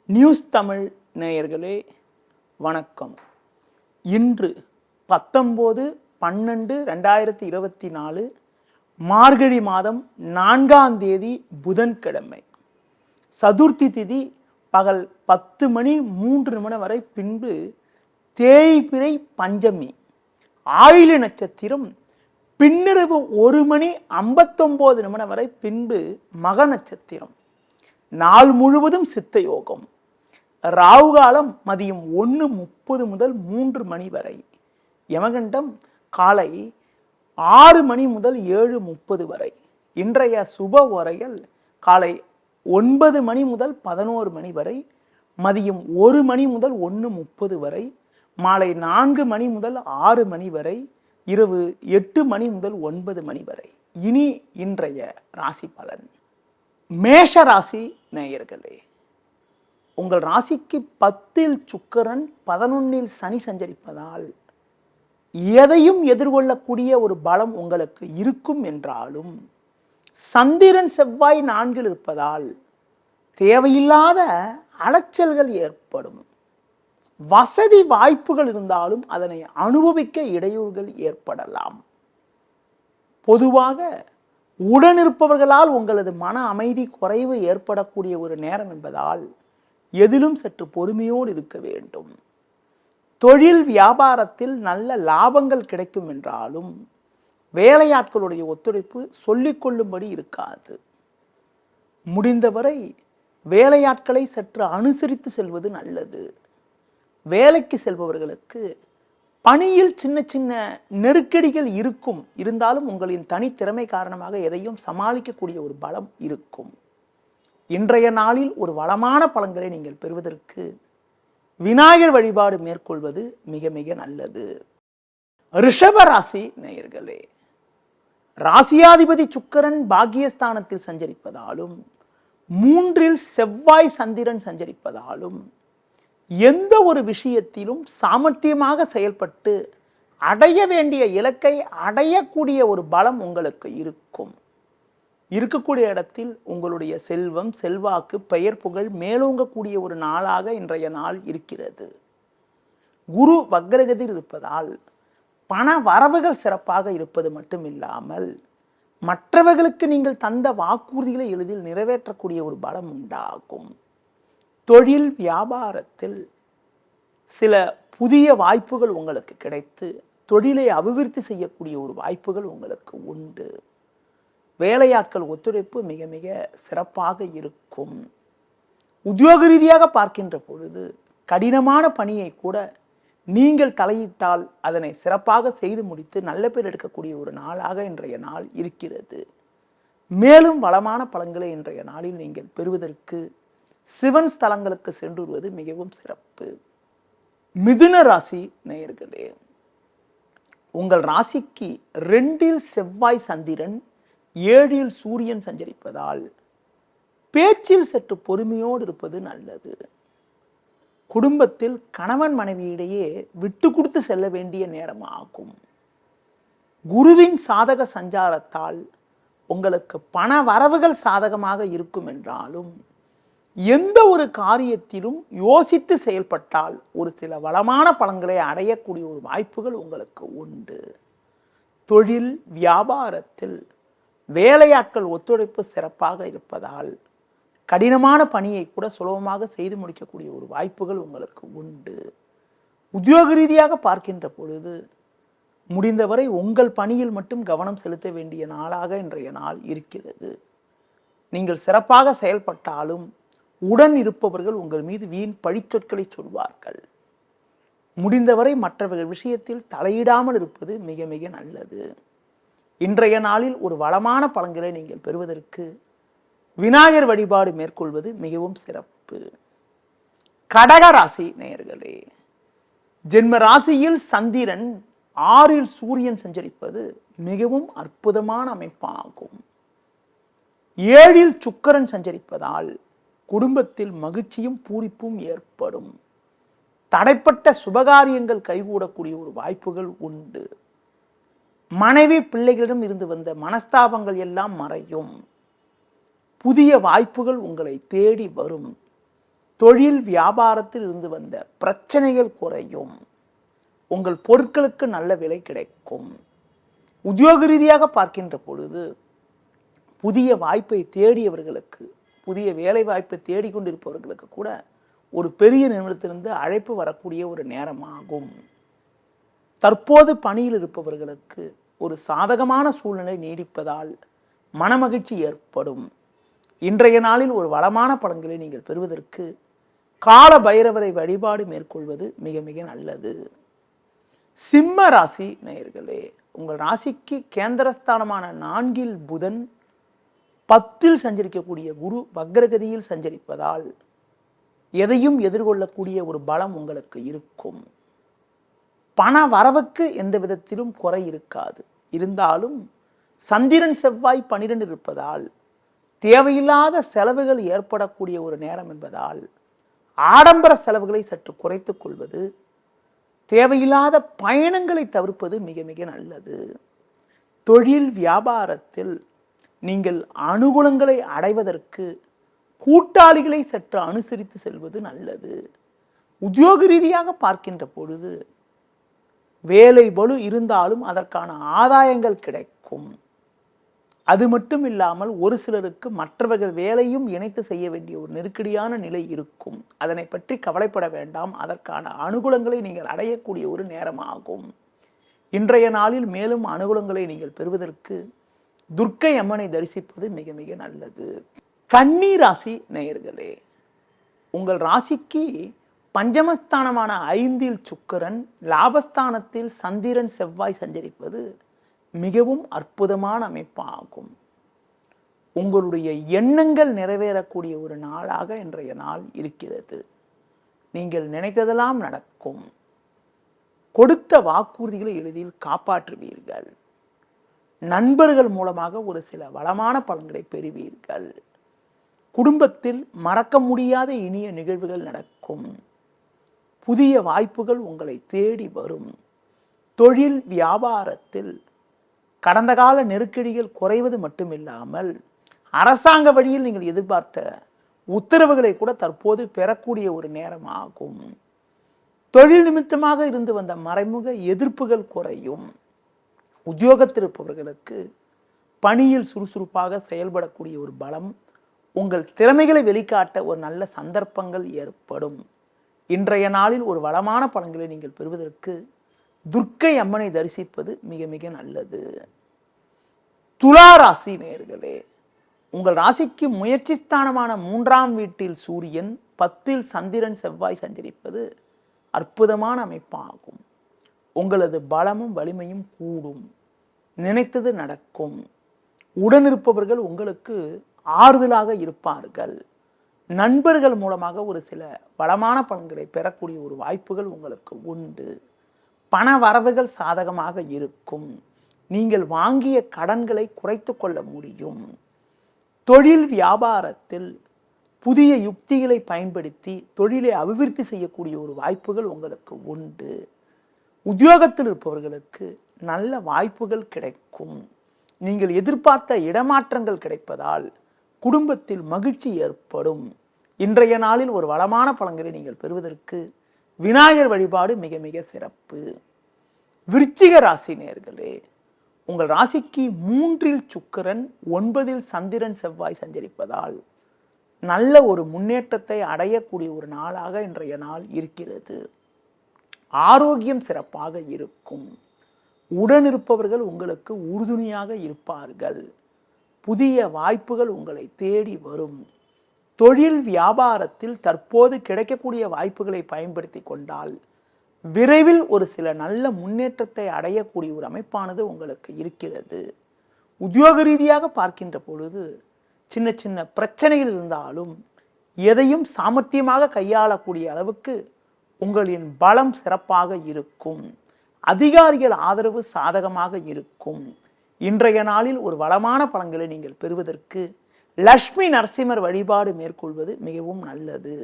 News Tamil நேயர்களே வணக்கம். இன்று 19/12/2024 மார்கழி மாதம் 4ஆம் தேதி புதன்கிழமை. சதுர்த்தி திதி பகல் 10:03 வரை, பின்பு தேய்பிறை பஞ்சமி. ஆயில்ய நட்சத்திரம் பின்னிரவு 1:59 வரை, பின்பு மக நட்சத்திரம். நாள் முழுவதும் சித்த யோகம். ராகு காலம் மதியம் 1:30 முதல் 3 மணி வரை. யமகண்டம் காலை 6 மணி முதல் 7:30 வரை. இன்றைய சுப ஓரைகள் காலை 9 மணி முதல் 11 மணி வரை, மதியம் 1 மணி முதல் 1:30 வரை, மாலை 4 மணி முதல் 6 மணி வரை, இரவு 8 மணி முதல் 9 மணி வரை. இனி இன்றைய ராசி பலன். மேஷ ராசி நேயர்களே, உங்கள் ராசிக்கு 10இல் சுக்கிரன், 11இல் சனி சஞ்சரிப்பதால் எதையும் எதிர்கொள்ளக்கூடிய ஒரு பலம் உங்களுக்கு இருக்கும் என்றாலும், சந்திரன் செவ்வாய் 4இல் இருப்பதால் தேவையில்லாத அலைச்சல்கள் ஏற்படும். வசதி வாய்ப்புகள் இருந்தாலும் அதனை அனுபவிக்க இடையூறுகள் ஏற்படலாம். பொதுவாக உடனிருப்பவர்களால் உங்களது மன அமைதி குறைவு ஏற்படக்கூடிய ஒரு நேரம் என்பதால் எதிலும் சற்று பொறுமையோடு இருக்க வேண்டும். தொழில் வியாபாரத்தில் நல்ல லாபங்கள் கிடைக்கும் என்றாலும் வேலையாட்களுடைய ஒத்துழைப்பு சொல்லிக்கொள்ளும்படி இருக்காது. முடிந்தவரை வேலையாட்களை சற்று அனுசரித்து செல்வது நல்லது. வேலைக்கு செல்பவர்களுக்கு பணியில் சின்ன சின்ன நெருக்கடிகள் இருந்தாலும் உங்களின் தனித்திறமை காரணமாக எதையும் சமாளிக்கக்கூடிய ஒரு பலம் இருக்கும். இன்றைய நாளில் ஒரு வளமான பலன்களை நீங்கள் பெறுவதற்கு விநாயகர் வழிபாடு மேற்கொள்வது மிக மிக நல்லது. ரிஷப ராசி நேயர்களே, ராசியாதிபதி சுக்கிரன் பாக்கியஸ்தானத்தில் சஞ்சரிப்பதாலும் 3இல் செவ்வாய் சந்திரன் சஞ்சரிப்பதாலும் எந்த ஒரு விஷயத்திலும் சாமர்த்தியமாக செயல்பட்டு அடைய வேண்டிய இலக்கை அடையக்கூடிய ஒரு பலம் உங்களுக்கு இருக்கும். இருக்கக்கூடிய இடத்தில் உங்களுடைய செல்வம், செல்வாக்கு, பெயர் புகழ் மேலோங்கக்கூடிய ஒரு நாளாக இன்றைய நாள் இருக்கிறது. குரு வக்ரகதியில் இருப்பதால் பண வரவுகள் சிறப்பாக இருப்பது மட்டுமில்லாமல் மற்றவர்களுக்கு நீங்கள் தந்த வாக்குறுதிகளை எளிதில் நிறைவேற்றக்கூடிய ஒரு பலம் உண்டாகும். தொழில் வியாபாரத்தில் சில புதிய வாய்ப்புகள் உங்களுக்கு கிடைத்து தொழிலை அபிவிருத்தி செய்யக்கூடிய ஒரு வாய்ப்புகள் உங்களுக்கு உண்டு. வேலையாட்கள் ஒத்துழைப்பு மிக மிக சிறப்பாக இருக்கும். உத்தியோக ரீதியாக பார்க்கின்ற பொழுது கடினமான பணியை கூட நீங்கள் தலையிட்டால் அதனை சிறப்பாக செய்து முடித்து நல்ல பேர் எடுக்கக்கூடிய ஒரு நாளாக இன்றைய நாள் இருக்கிறது. மேலும் வளமான பலன்களை இன்றைய நாளில் நீங்கள் பெறுவதற்கு சிவன் ஸ்தலங்களுக்கு சென்று வருவது மிகவும் சிறப்பு. மிதுன ராசி நேயர்களே, உங்கள் ராசிக்கு 2இல் செவ்வாய் சந்திரன், 7இல் சூரியன் சஞ்சரிப்பதால் பேச்சில் சற்று பொறுமையோடு இருப்பது நல்லது. குடும்பத்தில் கணவன் மனைவியிடையே விட்டு கொடுத்து செல்ல வேண்டிய நேரமாகும். குருவின் சாதக சஞ்சாரத்தால் உங்களுக்கு பண வரவுகள் சாதகமாக இருக்கும் என்றாலும் எந்த ஒரு காரியத்திலும் யோசித்து செயல்பட்டால் ஒரு சில வளமான பலன்களை அடையக்கூடிய ஒரு வாய்ப்புகள் உங்களுக்கு உண்டு. தொழில் வியாபாரத்தில் வேலையாட்கள் ஒத்துழைப்பு சிறப்பாக இருப்பதால் கடினமான பணியை கூட சுலபமாக செய்து முடிக்கக்கூடிய ஒரு வாய்ப்புகள் உங்களுக்கு உண்டு. உத்தியோக ரீதியாக பார்க்கின்ற பொழுது முடிந்தவரை உங்கள் பணியில் மட்டும் கவனம் செலுத்த வேண்டிய நாளாக இன்றைய நாள் இருக்கிறது. நீங்கள் சிறப்பாக செயல்பட்டாலும் உடன் இருப்பவர்கள் உங்கள் மீது வீண் பழிச்சொற்களை சொல்வார்கள். முடிந்தவரை மற்றவர்கள் விஷயத்தில் தலையிடாமல் இருப்பது மிக மிக நல்லது. இன்றைய நாளில் ஒரு வளமான பலன்களை நீங்கள் பெறுவதற்கு விநாயகர் வழிபாடு மேற்கொள்வது மிகவும் சிறப்பு. கடக ராசி நேயர்களே, ஜென்ம ராசியில் சந்திரன், 6இல் சூரியன் சஞ்சரிப்பது மிகவும் அற்புதமான அமைப்பாகும். 7இல் சுக்கிரன் சஞ்சரிப்பதால் குடும்பத்தில் மகிழ்ச்சியும் பூரிப்பும் ஏற்படும். தடைப்பட்ட சுபகாரியங்கள் கைகூடக்கூடிய ஒரு வாய்ப்புகள் உண்டு. மனைவி பிள்ளைகளிடம் இருந்து வந்த மனஸ்தாபங்கள் எல்லாம் மறையும். புதிய வாய்ப்புகள் உங்களை தேடி வரும். தொழில் வியாபாரத்தில் இருந்து வந்த பிரச்சனைகள் குறையும். உங்கள் பொருட்களுக்கு நல்ல விலை கிடைக்கும். உத்தியோக ரீதியாக பார்க்கின்ற பொழுது புதிய வாய்ப்பை தேடியவர்களுக்கு, புதிய வேலை வாய்ப்பை தேடிக்கொண்டிருப்பவர்களுக்கு கூட ஒரு பெரிய நிறுவனத்திலிருந்து அழைப்பு வரக்கூடிய ஒரு நேரமாகும். தற்போது பணியில் இருப்பவர்களுக்கு ஒரு சாதகமான சூழ்நிலை நீடிப்பதால் மனமகிழ்ச்சி ஏற்படும். இன்றைய நாளில் ஒரு வளமான பலன்களை நீங்கள் பெறுவதற்கு கால பைரவரை வழிபாடு மேற்கொள்வது மிக மிக நல்லது. சிம்ம ராசி நேயர்களே, உங்கள் ராசிக்கு கேந்திரஸ்தானமான 4 புதன், 10 சஞ்சரிக்கக்கூடிய குரு வக்ரகதியில் சஞ்சரிப்பதால் எதையும் எதிர்கொள்ளக்கூடிய ஒரு பலம் உங்களுக்கு இருக்கும். பண வரவுக்கு எந்த விதத்திலும் குறை இருக்காது. இருந்தாலும் சந்திரன் செவ்வாய் 12 இருப்பதால் தேவையில்லாத செலவுகள் ஏற்படக்கூடிய ஒரு நேரம் என்பதால் ஆடம்பர செலவுகளை சற்று குறைத்துக் கொள்வது, தேவையில்லாத பயணங்களை தவிர்ப்பது மிக மிக நல்லது. தொழில் வியாபாரத்தில் நீங்கள் அனுகூலங்களை அடைவதற்கு கூட்டாளிகளை சற்று அனுசரித்து செல்வது நல்லது. உத்தியோக ரீதியாக பார்க்கின்ற பொழுது வேலை பளு இருந்தாலும் அதற்கான ஆதாயங்கள் கிடைக்கும். அது மட்டும் இல்லாமல் ஒரு சிலருக்கு மற்றவர்கள் வேலையும் இணைத்து செய்ய வேண்டிய ஒரு நெருக்கடியான நிலை இருக்கும். அதனை பற்றி கவலைப்பட வேண்டாம். அதற்கான அனுகூலங்களை நீங்கள் அடையக்கூடிய ஒரு நேரமாகும். இன்றைய நாளில் மேலும் அனுகூலங்களை நீங்கள் பெறுவதற்கு துர்க்கை அம்மனை தரிசிப்பது மிக மிக நல்லது. கன்னி ராசி நேயர்களே, உங்கள் ராசிக்கு பஞ்சமஸ்தானமான 5 சுக்கிரன், லாபஸ்தானத்தில் சந்திரன் செவ்வாய் சஞ்சரிப்பது மிகவும் அற்புதமான அமைப்பாகும். உங்களுடைய எண்ணங்கள் நிறைவேறக்கூடிய ஒரு நாளாக இன்றைய நாள் இருக்கிறது. நீங்கள் நினைத்ததெல்லாம் நடக்கும். கொடுத்த வாக்குறுதிகளை எளிதில் காப்பாற்றுவீர்கள். நண்பர்கள் மூலமாக ஒரு சில வளமான பலன்களை பெறுவீர்கள். குடும்பத்தில் மறக்க முடியாத இனிய நிகழ்வுகள் நடக்கும். புதிய வாய்ப்புகள் உங்களை தேடி வரும். தொழில் வியாபாரத்தில் கடந்த கால நெருக்கடிகள் குறைவது மட்டுமில்லாமல் அரசாங்க வழியில் நீங்கள் எதிர்பார்த்த உத்தரவுகளை கூட தற்போது பெறக்கூடிய ஒரு நேரமாகும். தொழில் நிமித்தமாக இருந்து வந்த மறைமுக எதிர்ப்புகள் குறையும். உத்தியோகத்தில் இருப்பவர்களுக்கு பணியில் சுறுசுறுப்பாக செயல்படக்கூடிய ஒரு பலம், உங்கள் திறமைகளை வெளிக்காட்ட ஒரு நல்ல சந்தர்ப்பங்கள் ஏற்படும். இன்றைய நாளில் ஒரு வளமான பலன்களை நீங்கள் பெறுவதற்கு துர்க்கை அம்மனை தரிசிப்பது மிக மிக நல்லது. துலா ராசி நேயர்களே, உங்கள் ராசிக்கு முயற்சி ஸ்தானமான 3ஆம் வீட்டில் சூரியன், 10 சந்திரன் செவ்வாய் சஞ்சரிப்பது அற்புதமான அமைப்பாகும். உங்களது பலமும் வலிமையும் கூடும். நினைத்தது நடக்கும். உடனிருப்பவர்கள் உங்களுக்கு ஆறுதலாக இருப்பார்கள். நண்பர்கள் மூலமாக ஒரு சில வளமான பலன்களை பெறக்கூடிய ஒரு வாய்ப்புகள் உங்களுக்கு உண்டு. பண வரவுகள் சாதகமாக இருக்கும். நீங்கள் வாங்கிய கடன்களை குறைத்து கொள்ள முடியும். தொழில் வியாபாரத்தில் புதிய யுக்திகளை பயன்படுத்தி தொழிலை அபிவிருத்தி செய்யக்கூடிய ஒரு வாய்ப்புகள் உங்களுக்கு உண்டு. உத்தியோகத்தில் இருப்பவர்களுக்கு நல்ல வாய்ப்புகள் கிடைக்கும். நீங்கள் எதிர்பார்த்த இடமாற்றங்கள் கிடைப்பதால் குடும்பத்தில் மகிழ்ச்சி ஏற்படும். இன்றைய நாளில் ஒரு வளமான பலன்களை நீங்கள் பெறுவதற்கு விநாயகர் வழிபாடு மிக மிக சிறப்பு. விருச்சிக ராசி நேயர்களே, உங்கள் ராசிக்கு 3 சுக்கிரன், 9 சந்திரன் செவ்வாய் சஞ்சரிப்பதால் நல்ல ஒரு முன்னேற்றத்தை அடையக்கூடிய ஒரு நாளாக இன்றைய நாள் இருக்கிறது. ஆரோக்கியம் சிறப்பாக இருக்கும். உடனிருப்பவர்கள் உங்களுக்கு உறுதுணையாக இருப்பார்கள். புதிய வாய்ப்புகள் உங்களை தேடி வரும். தொழில் வியாபாரத்தில் தற்போது கிடைக்கக்கூடிய வாய்ப்புகளை பயன்படுத்தி கொண்டால் விரைவில் ஒரு சில நல்ல முன்னேற்றத்தை அடையக்கூடிய ஒரு அமைப்பானது உங்களுக்கு இருக்கிறது. உத்தியோக ரீதியாக பார்க்கின்ற பொழுது சின்ன சின்ன பிரச்சனைகள் இருந்தாலும் எதையும் சாமர்த்தியமாக கையாளக்கூடிய அளவுக்கு உங்களின் பலம் சிறப்பாக இருக்கும். அதிகாரிகள் ஆதரவு சாதகமாக இருக்கும். இன்றைய நாளில் ஒரு வளமான பலன்களை நீங்கள் பெறுவதற்கு லட்சுமி நரசிம்மர் வழிபாடு மேற்கொள்வது மிகவும் நல்லது.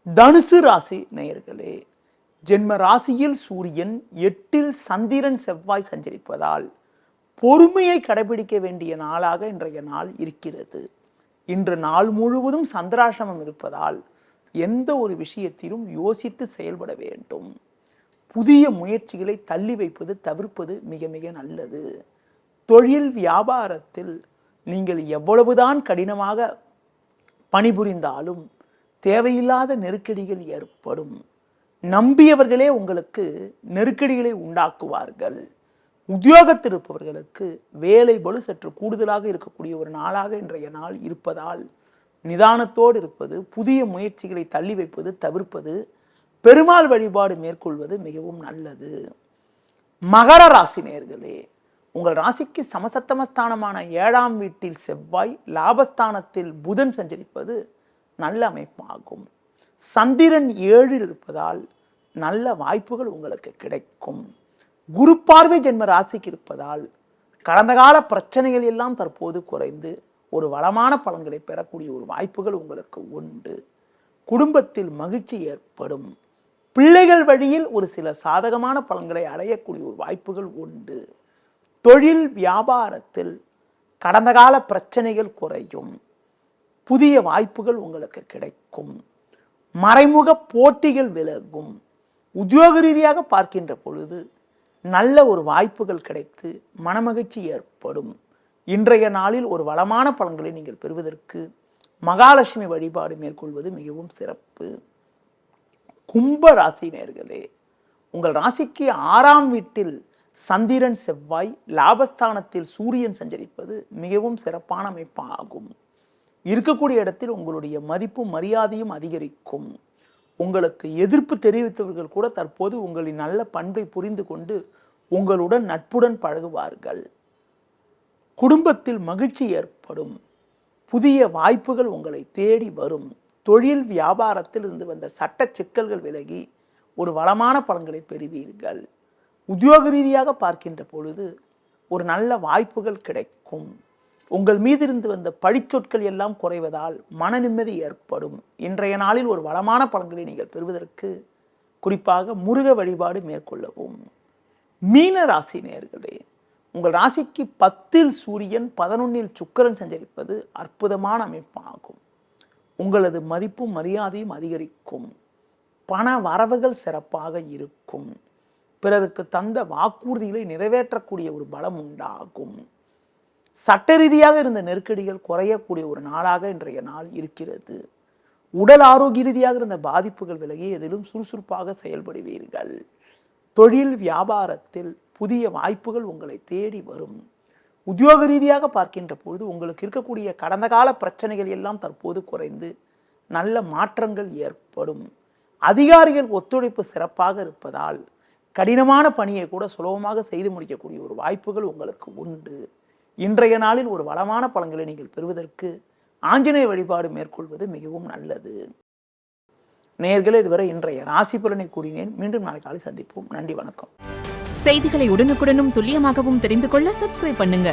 தனுசு ராசி நேயர்களே, ஜென்ம ராசியில் சூரியன், 8 சந்திரன் செவ்வாய் சஞ்சரிப்பதால் பொறுமையை கடைபிடிக்க வேண்டிய நாளாக இன்றைய நாள் இருக்கிறது. இன்று நாள் முழுவதும் சந்திராசிரமம் இருப்பதால் எந்த ஒரு விஷயத்திலும் யோசித்து செயல்பட வேண்டும். புதிய முயற்சிகளை தள்ளி வைப்பது தவிர்ப்பது மிக மிக நல்லது. தொழில் வியாபாரத்தில் நீங்கள் எவ்வளவுதான் கடினமாக பணிபுரிந்தாலும் தேவையில்லாத நெருக்கடிகள் ஏற்படும். நம்பியவர்களே உங்களுக்கு நெருக்கடிகளை உண்டாக்குவார்கள். உத்தியோகத்தில் இருப்பவர்களுக்கு வேலை பளு சற்று கூடுதலாக இருக்கக்கூடிய ஒரு நாளாக இன்றைய நாள் இருப்பதால் நிதானத்தோடு இருப்பது, புதிய முயற்சிகளை தள்ளி வைப்பது தவிர்ப்பது, பெருமாள் வழிபாடு மேற்கொள்வது மிகவும் நல்லது. மகர ராசி நேயர்களே, உங்கள் ராசிக்கு சமசப்தமஸ்தானமான 7ஆம் வீட்டில் செவ்வாய், லாபஸ்தானத்தில் புதன் சஞ்சரிப்பது நல்ல அமைப்பாகும். சந்திரன் 7இல் இருப்பதால் நல்ல வாய்ப்புகள் உங்களுக்கு கிடைக்கும். குரு பார்வை ஜென்ம ராசிக்கு இருப்பதால் கடந்த கால பிரச்சனைகள் எல்லாம் தற்போது குறைந்து ஒரு வளமான பலன்களை பெறக்கூடிய ஒரு வாய்ப்புகள் உங்களுக்கு உண்டு. குடும்பத்தில் மகிழ்ச்சி ஏற்படும். பிள்ளைகள் வழியில் ஒரு சில சாதகமான பலன்களை அடையக்கூடிய ஒரு வாய்ப்புகள் உண்டு. தொழில் வியாபாரத்தில் கடந்த கால பிரச்சனைகள் குறையும். புதிய வாய்ப்புகள் உங்களுக்கு கிடைக்கும். மறைமுக போட்டிகள் விலகும். உத்தியோக ரீதியாக பார்க்கின்ற பொழுது நல்ல ஒரு வாய்ப்புகள் கிடைத்து மனமகிழ்ச்சி ஏற்படும். இன்றைய நாளில் ஒரு வளமான பலன்களை நீங்கள் பெறுவதற்கு மகாலட்சுமி வழிபாடு மேற்கொள்வது மிகவும் சிறப்பு. கும்ப ராசி நேயர்களே, உங்கள் ராசிக்கு 6ஆம் வீட்டில் சந்திரன் செவ்வாய், லாபஸ்தானத்தில் சூரியன் சஞ்சரிப்பது மிகவும் சிறப்பான அமைப்பாகும். இருக்கக்கூடிய இடத்தில் உங்களுடைய மதிப்பும் மரியாதையும் அதிகரிக்கும். உங்களுக்கு எதிர்ப்பு தெரிவித்தவர்கள் கூட தற்போது உங்களின் நல்ல பண்பை புரிந்து கொண்டு உங்களுடன் நட்புடன் பழகுவார்கள். குடும்பத்தில் மகிழ்ச்சி ஏற்படும். புதிய வாய்ப்புகள் உங்களை தேடி வரும். தொழில் வியாபாரத்தில் இருந்து வந்த சட்ட சிக்கல்கள் விலகி ஒரு வளமான பலன்களை பெறுவீர்கள். உத்தியோக ரீதியாக பார்க்கின்ற பொழுது ஒரு நல்ல வாய்ப்புகள் கிடைக்கும். உங்கள் மீது இருந்து வந்த பழிச்சொற்கள் எல்லாம் குறைவதால் மன நிம்மதி ஏற்படும். இன்றைய நாளில் ஒரு வளமான பலன்களை நீங்கள் பெறுவதற்கு குறிப்பாக முருக வழிபாடு மேற்கொள்ளவும். மீன ராசி நேயர்களே, உங்கள் ராசிக்கு 10இல் சூரியன், 11இல் சுக்கிரன் சஞ்சரிப்பது அற்புதமான அமைப்பாகும். உங்களது மதிப்பும் மரியாதையும் அதிகரிக்கும். பண வரவுகள் சிறப்பாக இருக்கும். பிறருக்கு தந்த வாக்குறுதிகளை நிறைவேற்றக்கூடிய ஒரு பலம் உண்டாகும். சட்ட ரீதியாக இருந்த நெருக்கடிகள் குறையக்கூடிய ஒரு நாளாக இன்றைய நாள் இருக்கிறது. உடல் ஆரோக்கிய ரீதியாக இருந்த பாதிப்புகள் விலகி எதிலும் சுறுசுறுப்பாக செயல்படுவீர்கள். தொழில் வியாபாரத்தில் புதிய வாய்ப்புகள் உங்களை தேடி வரும். உத்தியோக ரீதியாக பார்க்கின்ற பொழுது உங்களுக்கு இருக்கக்கூடிய கடந்த கால பிரச்சனைகள் எல்லாம் தற்போது குறைந்து நல்ல மாற்றங்கள் ஏற்படும். அதிகாரிகள் ஒத்துழைப்பு சிறப்பாக இருப்பதால் கடினமான பணியை கூட சுலபமாக செய்து முடிக்கக்கூடிய ஒரு வாய்ப்புகள் உங்களுக்கு உண்டு. இன்றைய நாளில் ஒரு வளமான பலன்களை நீங்கள் பெறுவதற்கு ஆஞ்சநேய வழிபாடு மேற்கொள்வது மிகவும் நல்லது. நேயர்களே, இதுவரை இன்றைய ராசி பலனை கூறினேன். மீண்டும் நாளை காலை சந்திப்போம். நன்றி, வணக்கம். செய்திகளை உடனுக்குடனும் துல்லியமாகவும் தெரிந்து கொள்ள சப்ஸ்கிரைப் பண்ணுங்க.